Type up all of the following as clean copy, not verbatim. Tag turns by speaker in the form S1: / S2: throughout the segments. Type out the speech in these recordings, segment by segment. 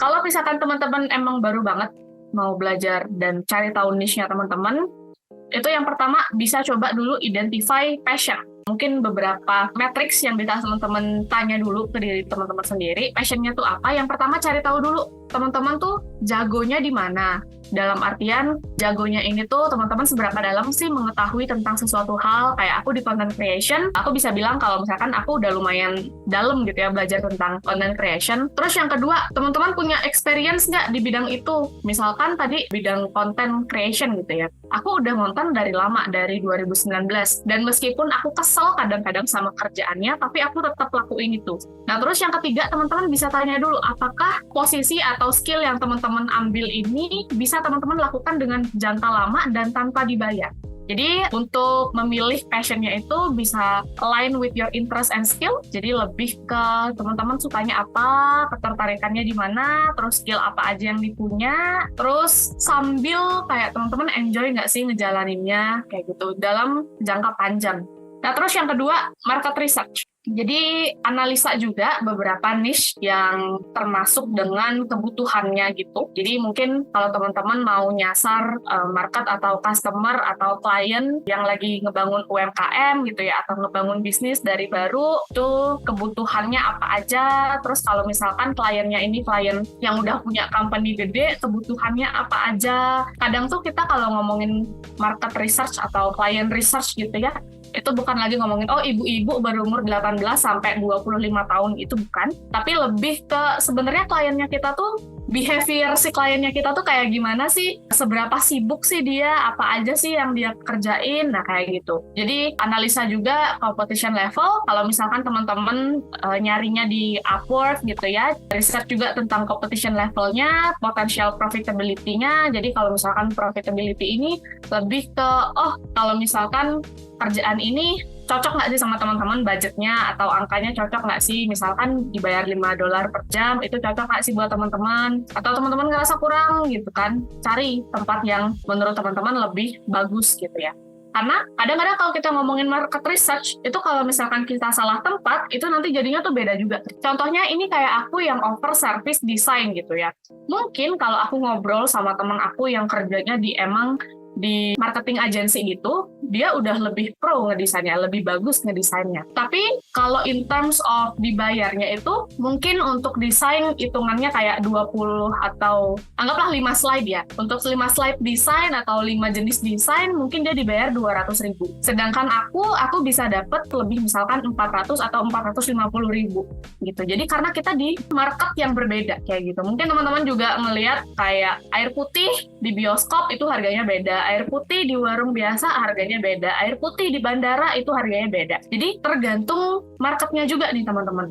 S1: Kalau misalkan teman-teman emang baru banget mau belajar dan cari tahu niche-nya teman-teman, itu yang pertama bisa coba dulu identify passion. Mungkin beberapa matriks yang bisa teman-teman tanya dulu ke diri teman-teman sendiri. Passionnya tuh apa? Yang pertama cari tahu dulu teman-teman tuh jagonya di mana. Dalam artian jagonya ini tuh teman-teman seberapa dalam sih mengetahui tentang sesuatu hal. Kayak aku di content creation, aku bisa bilang kalau misalkan aku udah lumayan dalam gitu ya belajar tentang content creation. Terus yang kedua, teman-teman punya experience nggak di bidang itu? Misalkan tadi bidang content creation gitu ya. Aku udah ngonten dari lama, dari 2019. Dan meskipun aku kesel kadang-kadang sama kerjaannya, tapi aku tetap lakuin itu. Nah, terus yang ketiga, teman-teman bisa tanya dulu, apakah posisi atau skill yang teman-teman ambil ini bisa teman-teman lakukan dengan jangka lama dan tanpa dibayar. Jadi untuk memilih passionnya itu bisa align with your interest and skill. Jadi lebih ke teman-teman sukanya apa, ketertarikannya di mana, terus skill apa aja yang dipunya, terus sambil kayak teman-teman enjoy nggak sih ngejalaninnya kayak gitu dalam jangka panjang. Nah terus yang kedua, market research. Jadi analisa juga beberapa niche yang termasuk dengan kebutuhannya gitu. Jadi mungkin kalau teman-teman mau nyasar market atau customer atau klien yang lagi ngebangun UMKM gitu ya, atau ngebangun bisnis dari baru, itu kebutuhannya apa aja. Terus kalau misalkan kliennya ini klien yang udah punya company gede, kebutuhannya apa aja. Kadang tuh kita kalau ngomongin market research atau client research gitu ya, itu bukan lagi ngomongin, oh ibu-ibu berumur 18 sampai 25 tahun, itu bukan. Tapi lebih ke sebenarnya kliennya kita tuh, behavior si kliennya kita tuh kayak gimana sih, seberapa sibuk sih dia, apa aja sih yang dia kerjain, nah kayak gitu. Jadi analisa juga competition level, kalau misalkan teman-teman nyarinya di Upwork gitu ya, research juga tentang competition levelnya, potential profitability-nya. Jadi kalau misalkan profitability ini lebih ke, oh kalau misalkan kerjaan ini cocok nggak sih sama teman-teman budgetnya atau angkanya cocok nggak sih, misalkan dibayar $5 per jam, itu cocok nggak sih buat teman-teman, atau teman-teman ngerasa kurang gitu kan, cari tempat yang menurut teman-teman lebih bagus gitu ya. Karena kadang-kadang kalau kita ngomongin market research, itu kalau misalkan kita salah tempat, itu nanti jadinya tuh beda juga. Contohnya ini kayak aku yang offer service design gitu ya. Mungkin kalau aku ngobrol sama teman aku yang kerjanya di marketing agency gitu, dia udah lebih pro ngedesainnya, lebih bagus ngedesainnya. Tapi kalau in terms of dibayarnya itu, mungkin untuk desain hitungannya kayak 20 atau anggaplah 5 slide ya. Untuk 5 slide desain atau 5 jenis desain, mungkin dia dibayar 200.000. Sedangkan aku bisa dapat lebih misalkan 400 atau 450.000 gitu. Jadi karena kita di market yang berbeda kayak gitu. Mungkin teman-teman juga ngelihat kayak air putih di bioskop itu harganya beda. Air putih di warung biasa harganya beda. Air putih di bandara itu harganya beda. Jadi tergantung marketnya juga nih teman-teman.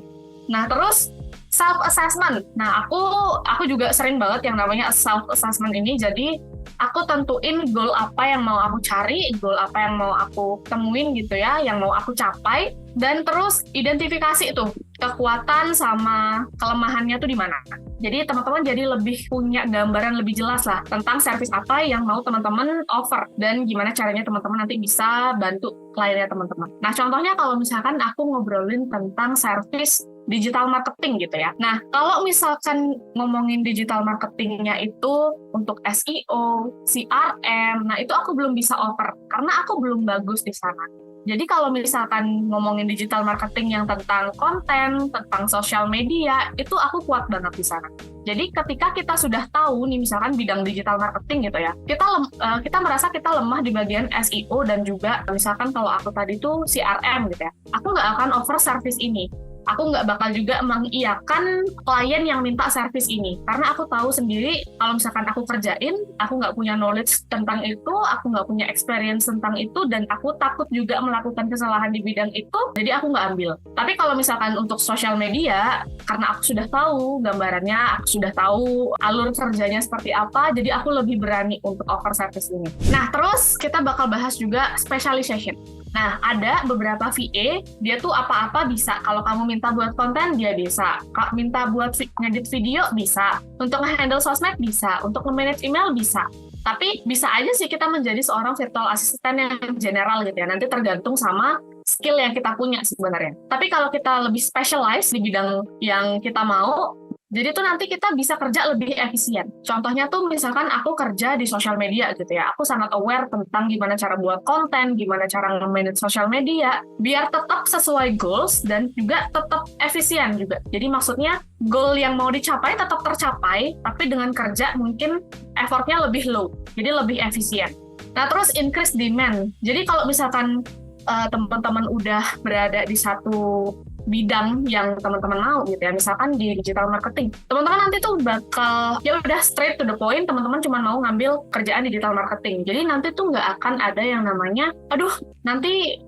S1: Nah terus self-assessment. Nah aku juga sering banget yang namanya self-assessment ini. Jadi aku tentuin goal apa yang mau aku cari, goal apa yang mau aku temuin gitu ya, yang mau aku capai. Dan terus identifikasi itu kekuatan sama kelemahannya tuh di mana. Jadi teman-teman jadi lebih punya gambaran lebih jelas lah tentang service apa yang mau teman-teman offer dan gimana caranya teman-teman nanti bisa bantu kliennya teman-teman. Nah contohnya kalau misalkan aku ngobrolin tentang service digital marketing gitu ya. Nah kalau misalkan ngomongin digital marketingnya itu untuk SEO, CRM, nah itu aku belum bisa offer karena aku belum bagus di sana. Jadi kalau misalkan ngomongin digital marketing yang tentang konten, tentang sosial media, itu aku kuat banget di sana. Jadi ketika kita sudah tahu nih misalkan bidang digital marketing gitu ya, kita merasa kita lemah di bagian SEO dan juga misalkan kalau aku tadi tuh CRM gitu ya, aku nggak akan offer service ini. Aku nggak bakal juga mengiyakan klien yang minta service ini. Karena aku tahu sendiri, kalau misalkan aku kerjain, aku nggak punya knowledge tentang itu, aku nggak punya experience tentang itu, dan aku takut juga melakukan kesalahan di bidang itu, jadi aku nggak ambil. Tapi kalau misalkan untuk sosial media, karena aku sudah tahu gambarannya, aku sudah tahu alur kerjanya seperti apa, jadi aku lebih berani untuk offer service ini. Nah, terus kita bakal bahas juga specialization. Nah, ada beberapa VA, dia tuh apa-apa bisa. Kalau kamu minta buat konten, dia bisa. Kalau minta buat ngedit video, bisa. Untuk nge-handle sosmed, bisa. Untuk nge-manage email, bisa. Tapi bisa aja sih kita menjadi seorang virtual assistant yang general gitu ya. Nanti tergantung sama skill yang kita punya sebenarnya. Tapi kalau kita lebih specialize di bidang yang kita mau, Jadi tuh nanti kita bisa kerja lebih efisien. Contohnya tuh misalkan aku kerja di sosial media gitu ya. Aku sangat aware tentang gimana cara buat konten, gimana cara nge-manage sosial media, biar tetap sesuai goals dan juga tetap efisien juga. Jadi maksudnya goal yang mau dicapai tetap tercapai, tapi dengan kerja mungkin effortnya lebih low, jadi lebih efisien. Nah terus increase demand. Jadi kalau misalkan teman-teman udah berada di satu bidang yang teman-teman mau gitu ya, misalkan di digital marketing, teman-teman nanti tuh bakal ya udah straight to the point, teman-teman cuma mau ngambil kerjaan digital marketing. Jadi nanti tuh nggak akan ada yang namanya aduh nanti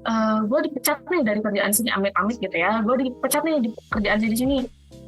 S1: gue dipecat nih dari kerjaan sini, amit-amit gitu ya, gue dipecat nih di kerjaan di sini.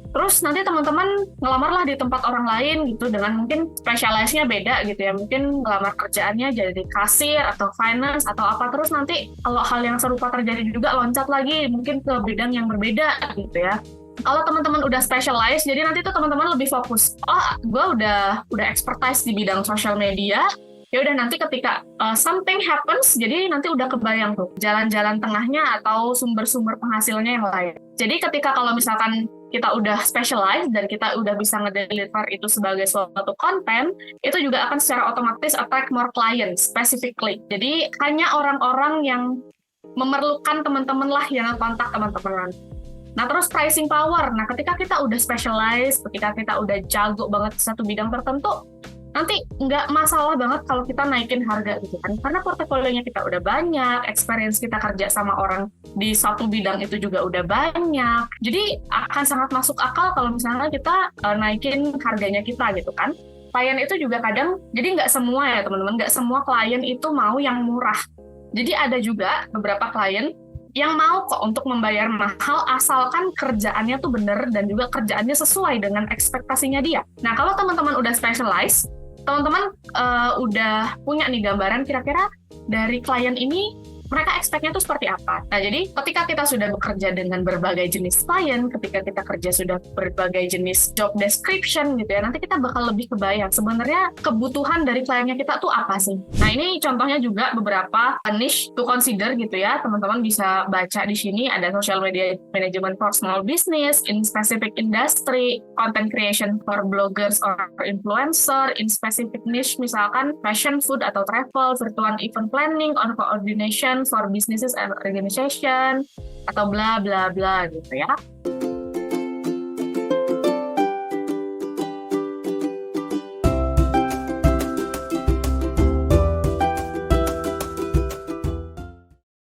S1: Terus nanti teman-teman ngelamarlah di tempat orang lain gitu dengan mungkin spesialisnya beda gitu ya. Mungkin ngelamar kerjaannya jadi kasir atau finance atau apa. Terus nanti kalau hal yang serupa terjadi juga loncat lagi mungkin ke bidang yang berbeda gitu ya. Kalau teman-teman udah specialize, jadi nanti tuh teman-teman lebih fokus. Oh, gue udah expertise di bidang social media. Ya udah nanti ketika something happens, jadi nanti udah kebayang tuh jalan-jalan tengahnya atau sumber-sumber penghasilnya yang lain. Jadi ketika kalau misalkan kita udah specialize dan kita udah bisa ngedeliver itu sebagai suatu konten, itu juga akan secara otomatis attract more clients specifically. Jadi hanya orang-orang yang memerlukan teman-teman lah yang kontak teman-teman. Nah terus pricing power. Nah ketika kita udah specialize, ketika kita udah jago banget di satu bidang tertentu, nanti nggak masalah banget kalau kita naikin harga gitu kan, karena portofolionya kita udah banyak, experience kita kerja sama orang di satu bidang itu juga udah banyak, jadi akan sangat masuk akal kalau misalnya kita naikin harganya kita gitu kan. Klien itu juga kadang, jadi nggak semua ya teman-teman, nggak semua klien itu mau yang murah, jadi ada juga beberapa klien yang mau kok untuk membayar mahal asalkan kerjaannya tuh bener dan juga kerjaannya sesuai dengan ekspektasinya dia. Nah kalau teman-teman udah specialize, teman-teman udah punya nih gambaran kira-kira dari klien ini mereka expect-nya tuh seperti apa. Nah, jadi ketika kita sudah bekerja dengan berbagai jenis klien, ketika kita kerja sudah berbagai jenis job description gitu ya, nanti kita bakal lebih kebayang sebenarnya kebutuhan dari kliennya kita tuh apa sih. Nah, ini contohnya juga beberapa niche to consider gitu ya. Teman-teman bisa baca di sini ada social media management for small business, in specific industry, content creation for bloggers or influencer, in specific niche misalkan fashion, food atau travel, virtual event planning, on coordination for businesses and organization, atau bla bla bla gitu ya.